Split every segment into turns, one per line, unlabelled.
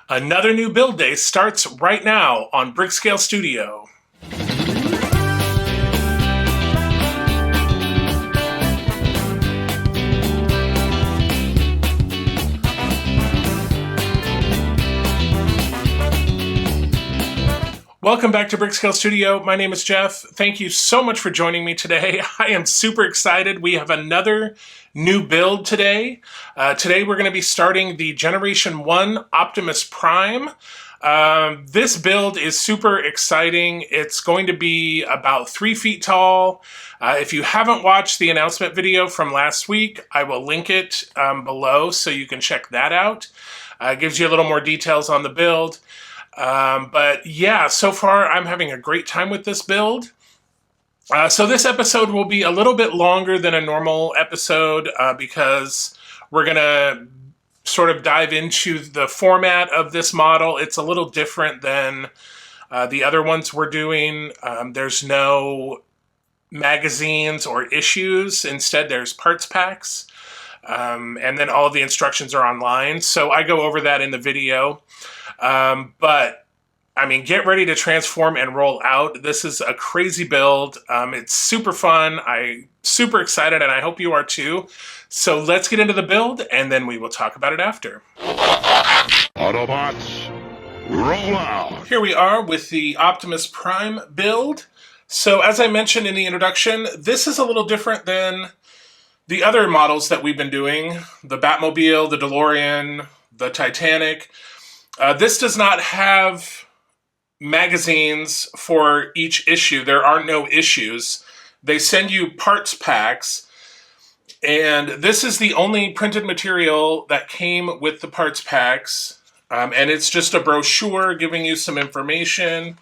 Another new build day starts right now on Brickscale Studio. Welcome back to Brickscale Studio. My name is Jeff. Thank you so much for joining me today. I am super excited. We have another new build today. Today we're going to be starting the Generation 1 Optimus Prime. This build is super exciting. It's going to be about 3 feet tall. If you haven't watched the announcement video from last week, I will link it below so you can check that out. It gives you a little more details on the build. But yeah, so far I'm having a great time with this build. So this episode will be a little bit longer than a normal episode because we're going to sort of dive into the format of this model. It's a little different than the other ones we're doing. There's no magazines or issues. Instead, there's parts packs. And then all of the instructions are online. So I go over that in the video. But I mean, get ready to transform and roll out. This is a crazy build. It's super fun. I'm super excited, and I hope you are too. So let's get into the build, and then we will talk about it after.
Autobots, roll out!
Here we are with the Optimus Prime build. So as I mentioned in the introduction, this is a little different than the other models that we've been doing. The Batmobile, the DeLorean, the Titanic. This does not have magazines for each issue. There are no issues. They send you parts packs, and this is the only printed material that came with the parts packs, and it's just a brochure giving you some information,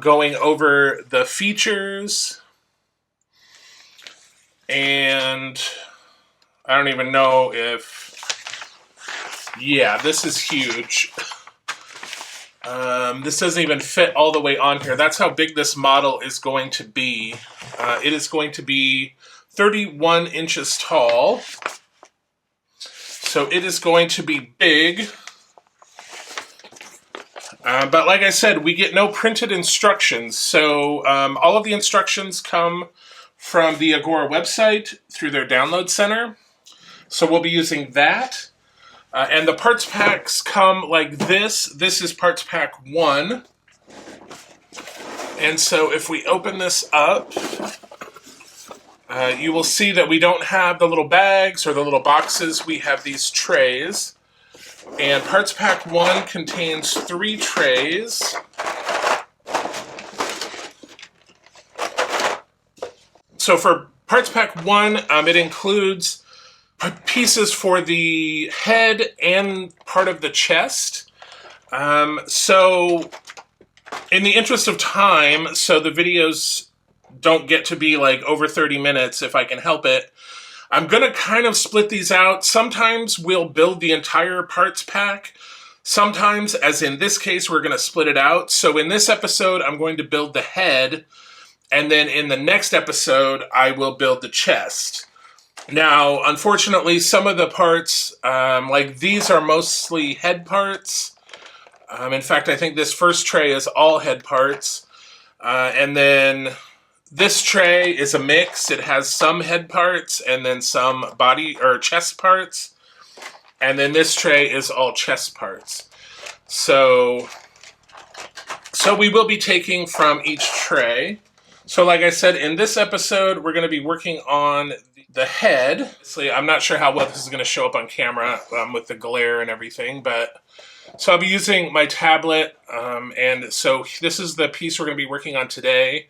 going over the features, and I don't even know if... Yeah, this is huge. This doesn't even fit all the way on here. That's how big this model is going to be. It is going to be 31 inches tall. So it is going to be big. But like I said, we get no printed instructions. So all of the instructions come from the Agora website through their download center. So we'll be using that. And the parts packs come like this. This is parts pack 1. And so if we open this up, you will see that we don't have the little bags or the little boxes. We have these trays. And parts pack 1 contains 3 trays. So for parts pack 1, it includes pieces for the head and part of the chest. So in the interest of time, so the videos don't get to be like over 30 minutes if I can help it, I'm going to kind of split these out. Sometimes we'll build the entire parts pack. Sometimes, as in this case, we're going to split it out. So in this episode, I'm going to build the head. And then in the next episode, I will build the chest. Now, unfortunately, some of the parts, like these are mostly head parts. In fact, I think this first tray is all head parts. And then this tray is a mix. It has some head parts and then some body or chest parts. And then this tray is all chest parts. So we will be taking from each tray. So like I said, in this episode, we're going to be working on the head. I'm not sure how well this is going to show up on camera with the glare and everything, but so I'll be using my tablet, and so this is the piece we're going to be working on today,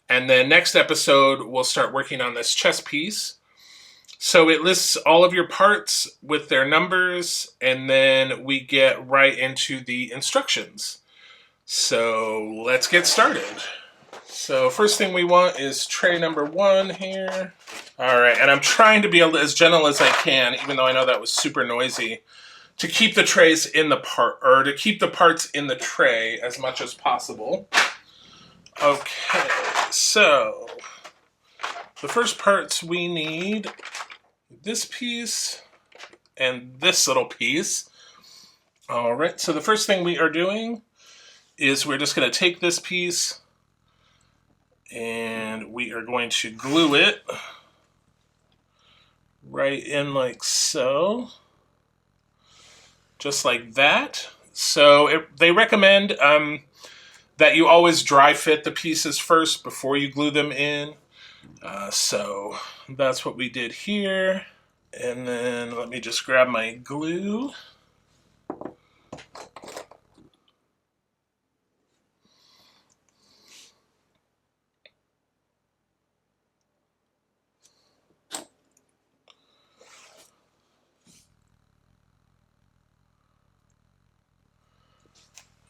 and then next episode we'll start working on this chest piece. So it lists all of your parts with their numbers, and then we get right into the instructions. So let's get started. So first thing we want is tray number 1 here. All right, and I'm trying to be as gentle as I can, even though I know that was super noisy, to keep the trays in the part, or to keep the parts in the tray as much as possible. Okay, so the first parts we need, this piece and this little piece. All right, so the first thing we are doing is we're just going to take this piece and we are going to glue it right in like so, just like that. So they recommend that you always dry fit the pieces first before you glue them in. So that's what we did here. And then let me just grab my glue.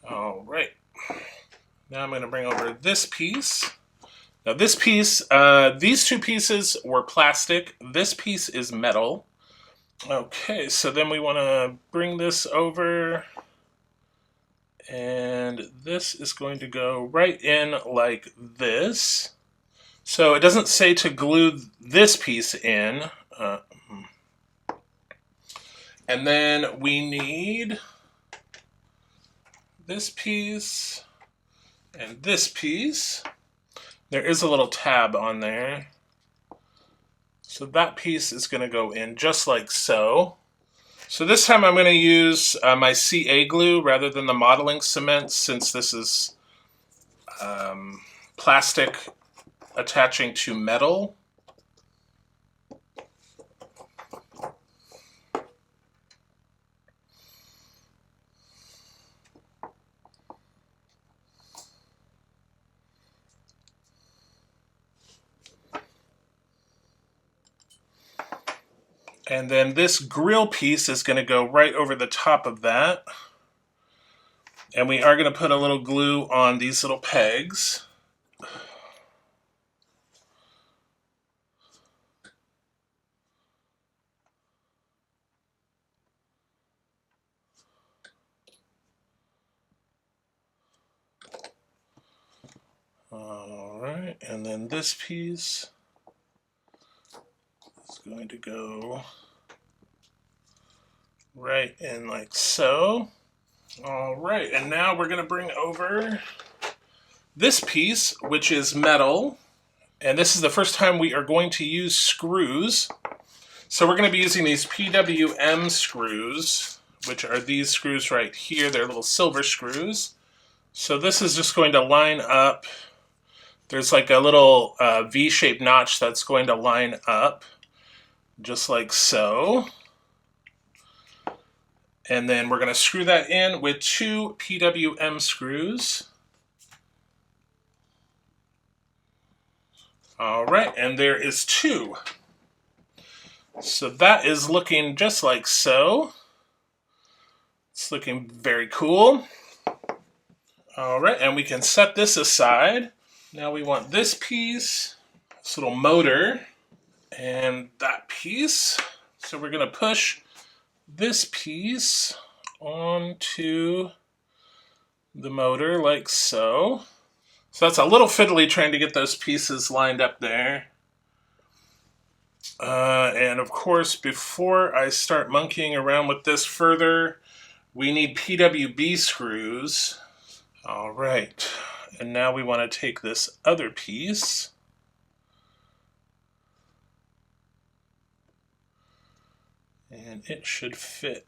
All right. Now I'm going to bring over this piece. Now this piece, these two pieces were plastic. This piece is metal. Okay, so then we want to bring this over. And this is going to go right in like this. So it doesn't say to glue this piece in. And then we need this piece and this piece. There is a little tab on there. So that piece is going to go in just like so. So this time I'm going to use my CA glue rather than the modeling cement, since this is plastic attaching to metal. And then this grill piece is going to go right over the top of that. And we are going to put a little glue on these little pegs. All right, and then this piece is going to go right in like so. All right, and now we're going to bring over this piece, which is metal. And this is the first time we are going to use screws. So we're going to be using these PWM screws, which are these screws right here. They're little silver screws. So this is just going to line up. There's like a little V-shaped notch that's going to line up, just like so. And then we're going to screw that in with 2 PWM screws. All right, and there is 2. So that is looking just like so. It's looking very cool. All right, and we can set this aside. Now we want this piece, this little motor, and that piece. So we're going to push this piece onto the motor like so. So that's a little fiddly trying to get those pieces lined up there. And of course, before I start monkeying around with this further, we need PWB screws. All right, and now we want to take this other piece and it should fit.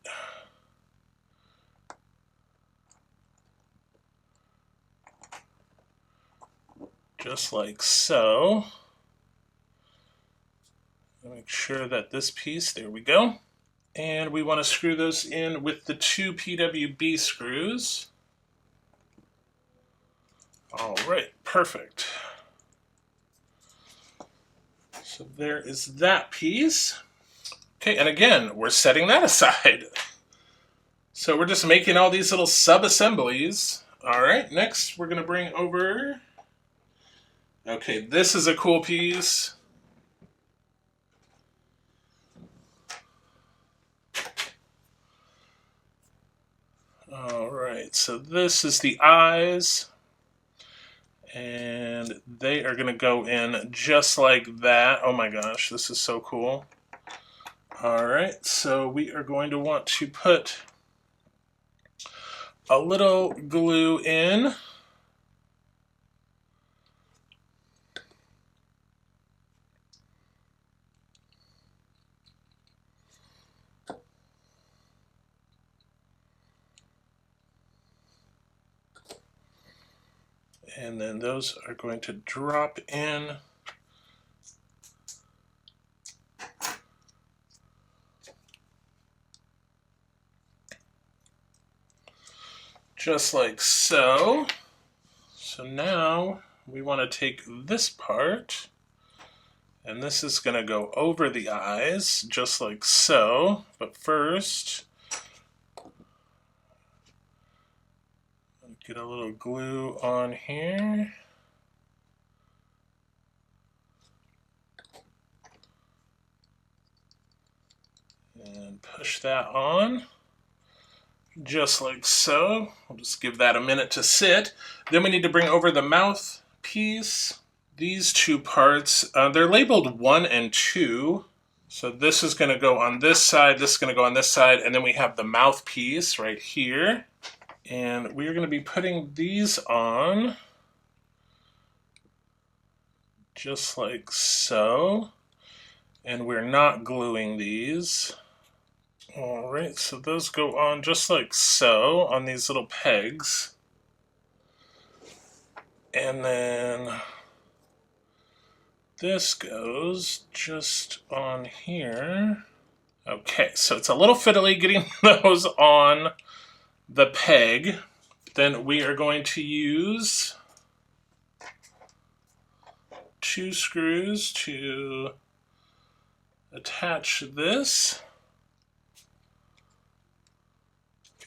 Just like so. Make sure that this piece, there we go. And we want to screw those in with the 2 PWB screws. All right, perfect. So there is that piece. Okay, and again, we're setting that aside. So we're just making all these little sub-assemblies. All right, next we're going to bring over... Okay, this is a cool piece. All right, so this is the eyes. And they are going to go in just like that. Oh my gosh, this is so cool. All right, so we are going to want to put a little glue in. And then those are going to drop in. Just like so. So now we want to take this part, and this is going to go over the eyes, just like so. But first, get a little glue on here. And push that on, just like so. I'll just give that a minute to sit. Then we need to bring over the mouth piece. These two parts, they're labeled 1 and 2. So this is going to go on this side, this is going to go on this side, and then we have the mouthpiece right here. And we're going to be putting these on just like so. And we're not gluing these. All right, so those go on just like so on these little pegs. And then this goes just on here. Okay, so it's a little fiddly getting those on the peg. Then we are going to use 2 screws to attach this.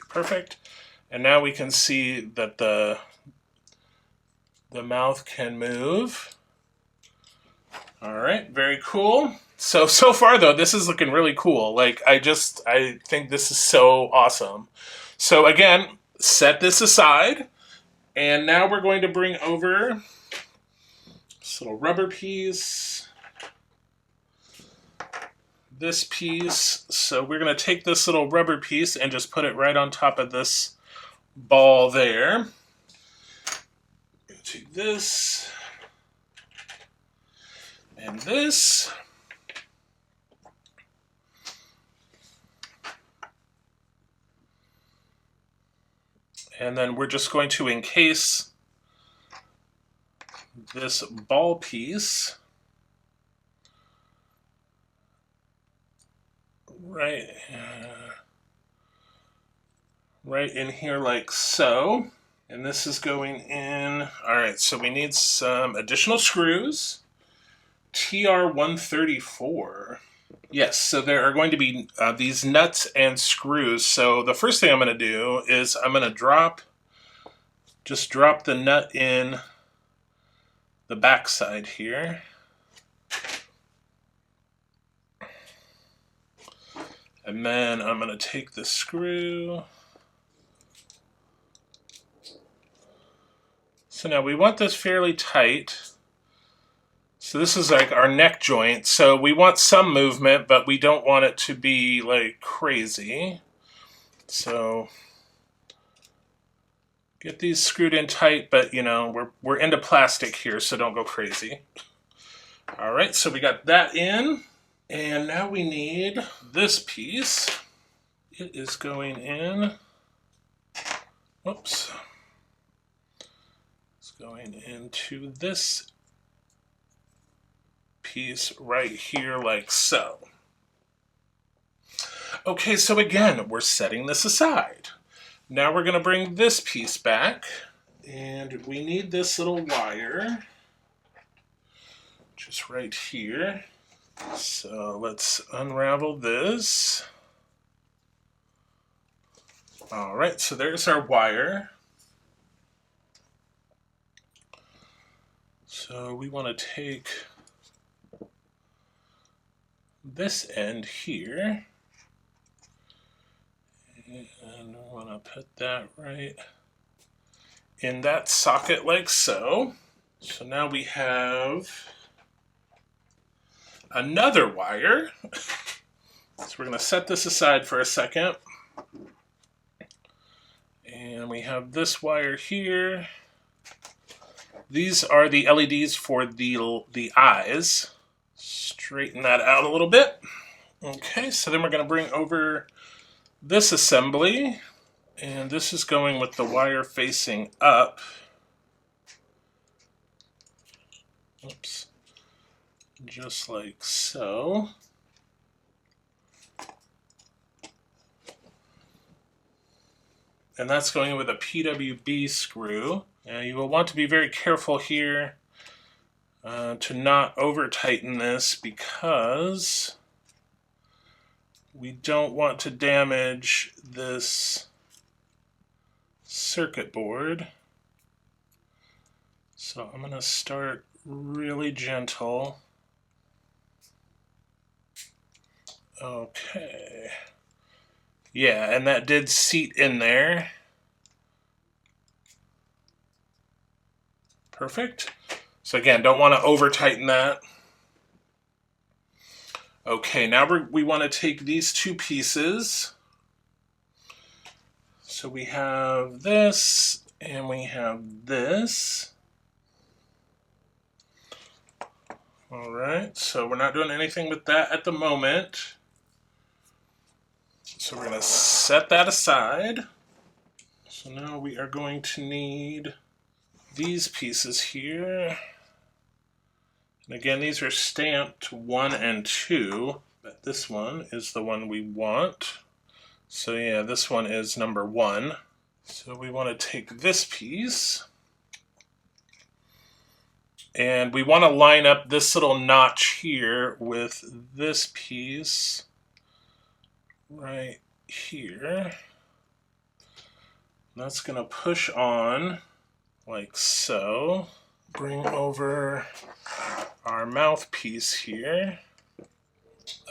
Perfect. And now we can see that the mouth can move. All right, very cool. So far though, this is looking really cool. Like I think this is so awesome. So again, set this aside. And now we're going to bring over this little rubber piece. This piece. So we're going to take this little rubber piece and just put it right on top of this ball there. Take this and this. And then we're just going to encase this ball piece right in here like so. And this is going in. All right, so we need some additional screws. TR-134. Yes, so there are going to be these nuts and screws. So the first thing I'm going to do is I'm going to just drop the nut in the back side here. And then I'm going to take the screw. So now we want this fairly tight. So this is like our neck joint. So we want some movement, but we don't want it to be like crazy. So get these screwed in tight, but you know, we're into plastic here, so don't go crazy. All right, so we got that in. And now we need this piece. It is going in. Whoops. It's going into this piece right here like so. Okay, so again, we're setting this aside. Now we're going to bring this piece back, and we need this little wire just right here. So let's unravel this. All right, so there's our wire. So we want to take this end here, and we want to put that right in that socket like so. So now we have another wire. So we're going to set this aside for a second. And we have this wire here. These are the LEDs for the eyes. Straighten that out a little bit. Okay, so then we're going to bring over this assembly. And this is going with the wire facing up. Oops. Just like so. And that's going with a PWB screw. Now you will want to be very careful here to not over tighten this, because we don't want to damage this circuit board. So I'm going to start really gentle. Okay. Yeah, and that did seat in there. Perfect. So again, don't want to over tighten that. Okay, now we want to take these two pieces. So we have this and we have this. All right, so we're not doing anything with that at the moment. So we're going to set that aside. So now we are going to need these pieces here. And again, these are stamped 1 and 2, but this one is the one we want. So yeah, this one is number 1. So we want to take this piece, and we want to line up this little notch here with this piece right here. That's going to push on like so. Bring over our mouthpiece here.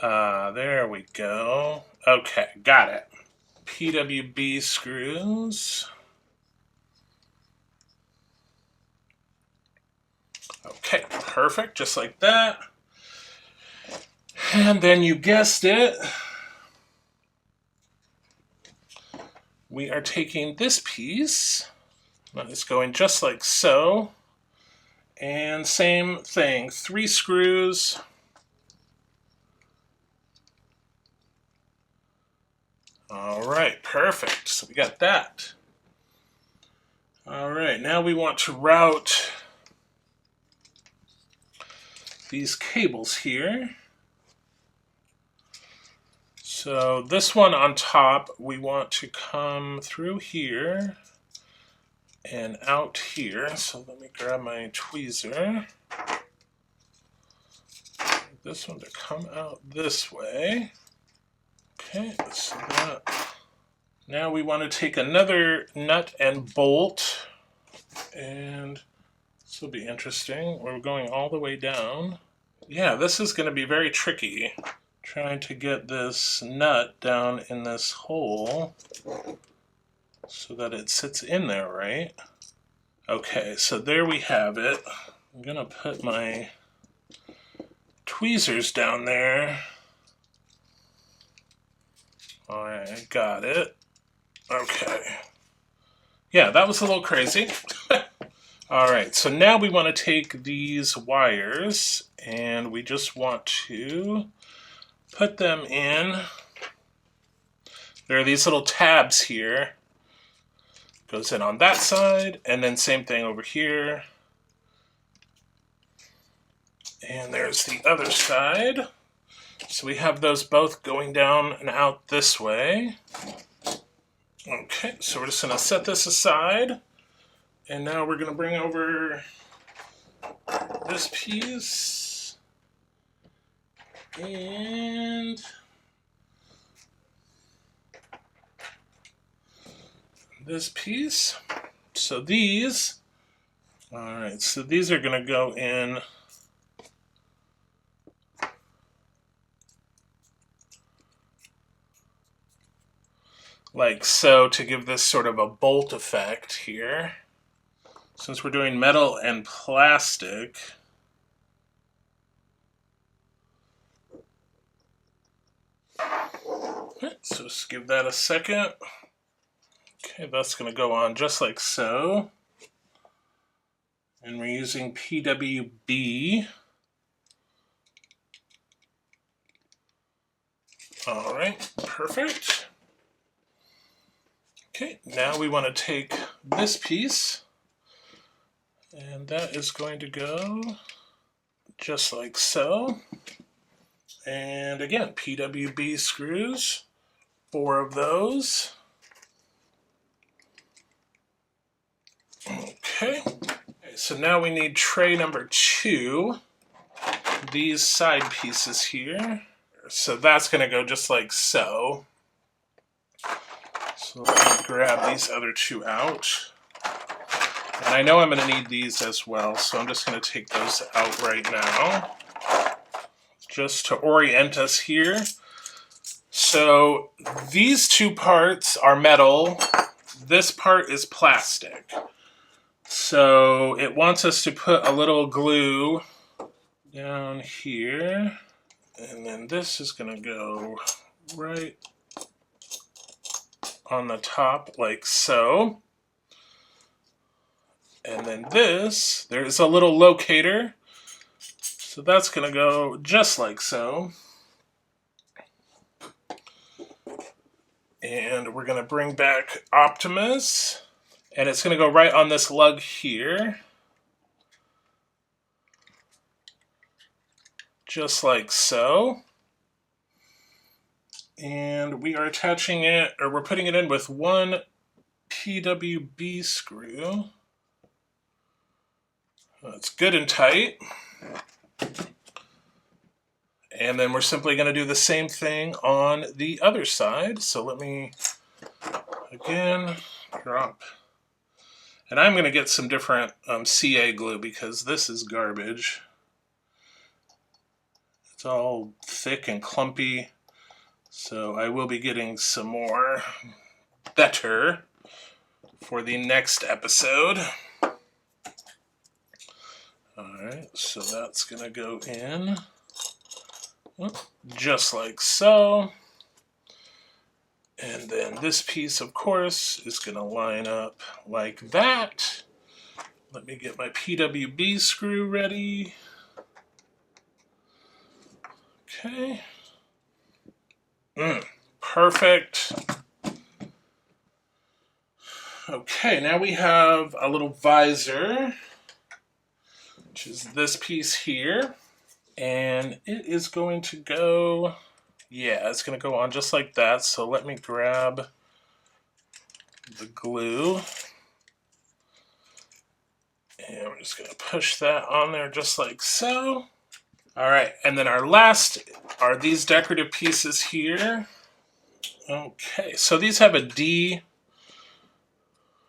There we go. Okay, got it. PWB screws. Okay, perfect, just like that. And then you guessed it, we are taking this piece, and it's going just like so. And same thing, 3 screws. All right, perfect. So we got that. All right, now we want to route these cables here. So this one on top, we want to come through here and out here. So let me grab my tweezer. This one to come out this way. Okay, so that. Now we want to take another nut and bolt, and this will be interesting. We're going all the way down. Yeah, this is going to be very tricky. Trying to get this nut down in this hole so that it sits in there, right? Okay, so there we have it. I'm going to put my tweezers down there. All right, I got it. Okay. Yeah, that was a little crazy. All right, so now we want to take these wires and we just want to put them in. There are these little tabs here. Goes in on that side, and then same thing over here. And there's the other side. So we have those both going down and out this way. Okay, so we're just going to set this aside. And now we're going to bring over this piece. And this piece. So these, all right, so these are going to go in like so to give this sort of a bolt effect here. Since we're doing metal and plastic, okay, so just give that a second. Okay, that's going to go on just like so. And we're using PWB. All right, perfect. Okay, now we want to take this piece, and that is going to go just like so. And again, PWB screws, 4 of those. Okay, so now we need tray number 2, these side pieces here. So that's going to go just like so. So let me grab these other 2 out. And I know I'm going to need these as well, so I'm just going to take those out right now, just to orient us here. So these 2 parts are metal. This part is plastic. So it wants us to put a little glue down here. And then this is going to go right on the top like so. And then this, there's a little locator. So that's going to go just like so. And we're going to bring back Optimus. And it's going to go right on this lug here. Just like so. And we are attaching it, or we're putting it in with 1 PWB screw. That's good and tight. And then we're simply going to do the same thing on the other side. So let me, again, drop. And I'm going to get some different CA glue because this is garbage. It's all thick and clumpy. So I will be getting some more better for the next episode. Alright, so that's going to go in just like so. And then this piece, of course, is going to line up like that. Let me get my PWB screw ready. Okay. Perfect. Okay, now we have a little visor, which is this piece here. And it is going to go, yeah, it's going to go on just like that. So let me grab the glue. And we're just going to push that on there just like so. All right, and then our last are these decorative pieces here. Okay, so these have a D.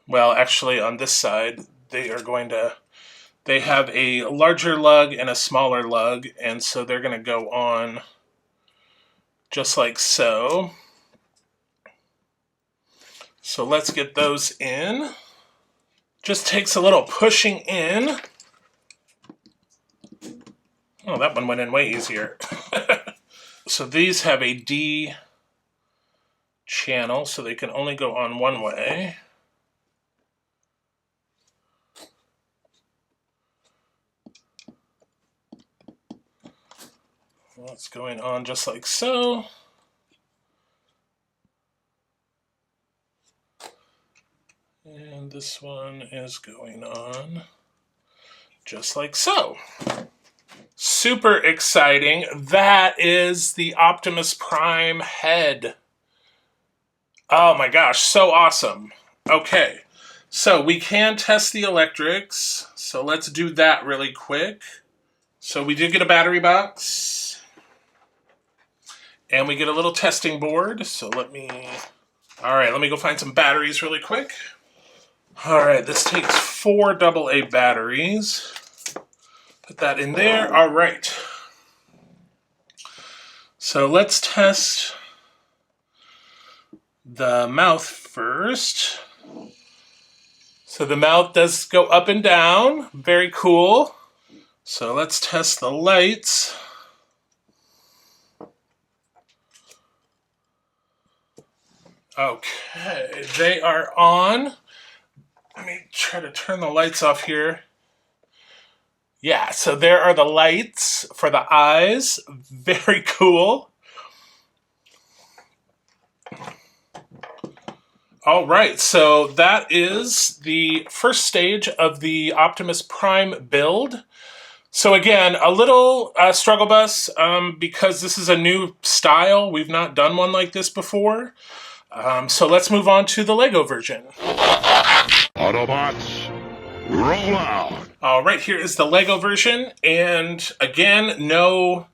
Well, actually on this side, they have a larger lug and a smaller lug, and so they're going to go on just like so. So let's get those in. Just takes a little pushing in. Oh, that one went in way easier. So these have a D channel, so they can only go on one way. Well, it's going on just like so. And this one is going on just like so. Super exciting. That is the Optimus Prime head. Oh my gosh, so awesome. Okay, so we can test the electrics. So let's do that really quick. So we did get a battery box. And we get a little testing board. So let me go find some batteries really quick. All right, this takes 4 AA batteries. Put that in there. All right. So let's test the mouth first. So the mouth does go up and down. Very cool. So let's test the lights. Okay, they are on. Let me try to turn the lights off here. Yeah, so there are the lights for the eyes. Very cool. All right, so that is the first stage of the Optimus Prime build. So again, a little struggle bus because this is a new style. We've not done one like this before. So let's move on to the Lego version.
Autobots, roll out.
All right, here is the Lego version. And again, no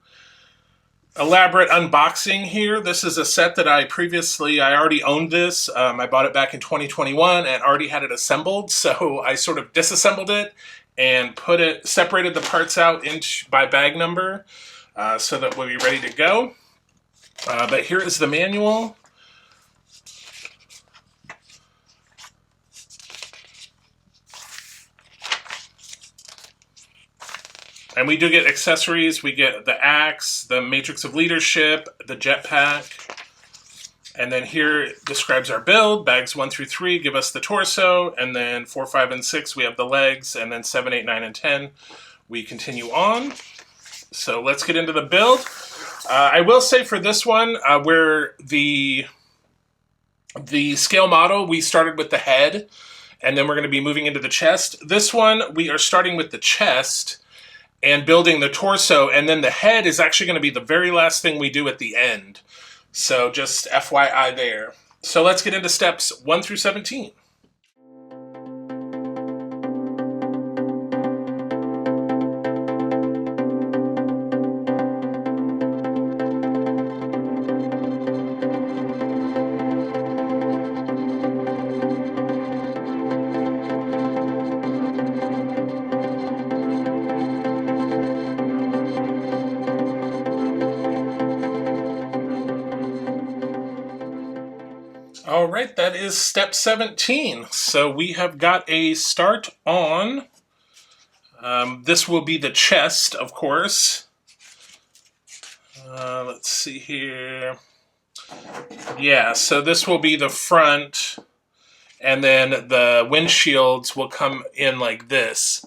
elaborate unboxing here. This is a set that I already owned this. I bought it back in 2021 and already had it assembled. So I sort of disassembled it and separated the parts out by bag number so that we'll be ready to go. But here is the manual. And we do get accessories. We get the axe, the matrix of leadership, the jetpack. And then here it describes our build. Bags 1 through 3 give us the torso. And then 4, 5, and 6 we have the legs. And then 7, 8, 9, and 10 we continue on. So let's get into the build. I will say for this one, where the scale model, we started with the head. And then we're going to be moving into the chest. This one, we are starting with the chest and building the torso, and then the head is actually going to be the very last thing we do at the end. So just FYI there. So let's get into steps 1 through 17. All right, that is step 17. So we have got a start on. This will be the chest, of course. Let's see here. Yeah, so this will be the front, and then the windshields will come in like this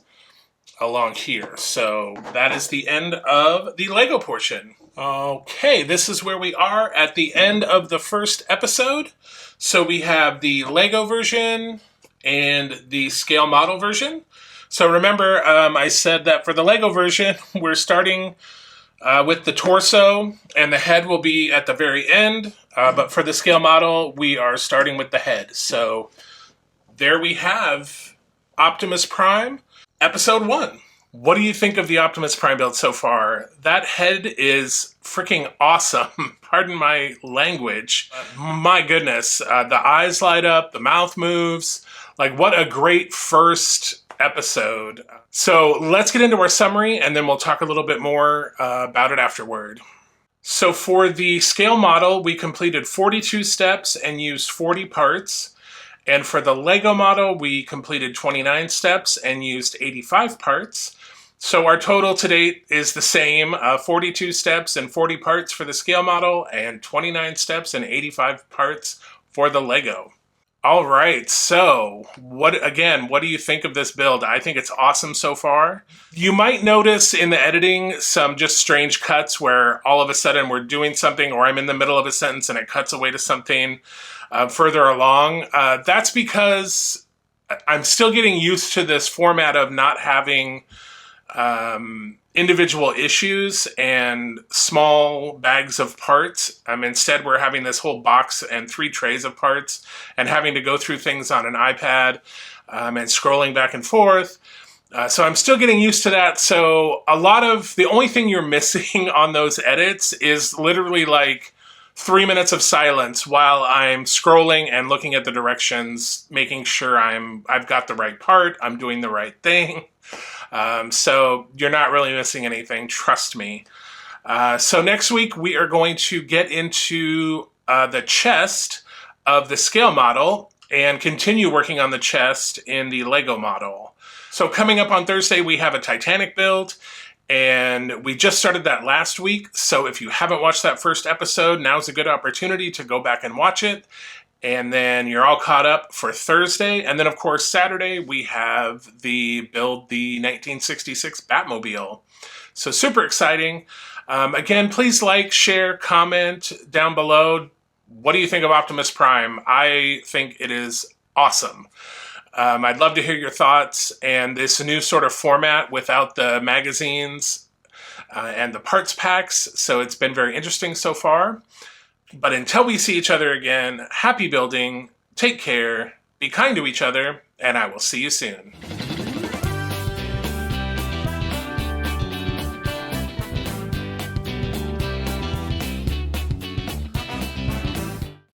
along here. So that is the end of the Lego portion. Okay, this is where we are at the end of the first episode. So we have the Lego version and the scale model version. So remember, I said that for the Lego version, we're starting with the torso, and the head will be at the very end. But for the scale model, we are starting with the head. So there we have Optimus Prime, Episode 1. What do you think of the Optimus Prime build so far? That head is freaking awesome. Pardon my language. My goodness. The eyes light up, the mouth moves. Like, what a great first episode. So let's get into our summary, and then we'll talk a little bit more about it afterward. So for the scale model, we completed 42 steps and used 40 parts. And for the Lego model, we completed 29 steps and used 85 parts. So our total to date is the same, 42 steps and 40 parts for the scale model, and 29 steps and 85 parts for the Lego. All right, so what do you think of this build? I think it's awesome so far. You might notice in the editing some just strange cuts where all of a sudden we're doing something, or I'm in the middle of a sentence and it cuts away to something further along. That's because I'm still getting used to this format of not having individual issues and small bags of parts. Instead, we're having this whole box and 3 trays of parts and having to go through things on an iPad and scrolling back and forth. So I'm still getting used to that. So the only thing you're missing on those edits is literally like 3 minutes of silence while I'm scrolling and looking at the directions, making sure I've got the right part, I'm doing the right thing. So you're not really missing anything, trust me. So next week we are going to get into the chest of the scale model and continue working on the chest in the Lego model. So coming up on Thursday, we have a Titanic build, and we just started that last week. So if you haven't watched that first episode, now's a good opportunity to go back and watch it. And then you're all caught up for Thursday. And then, of course, Saturday, we have the build the 1966 Batmobile. So super exciting. Again, please like, share, comment down below. What do you think of Optimus Prime? I think it is awesome. I'd love to hear your thoughts. And this new sort of format without the magazines and the parts packs. So it's been very interesting so far. But until we see each other again, happy building, take care, be kind to each other, and I will see you soon.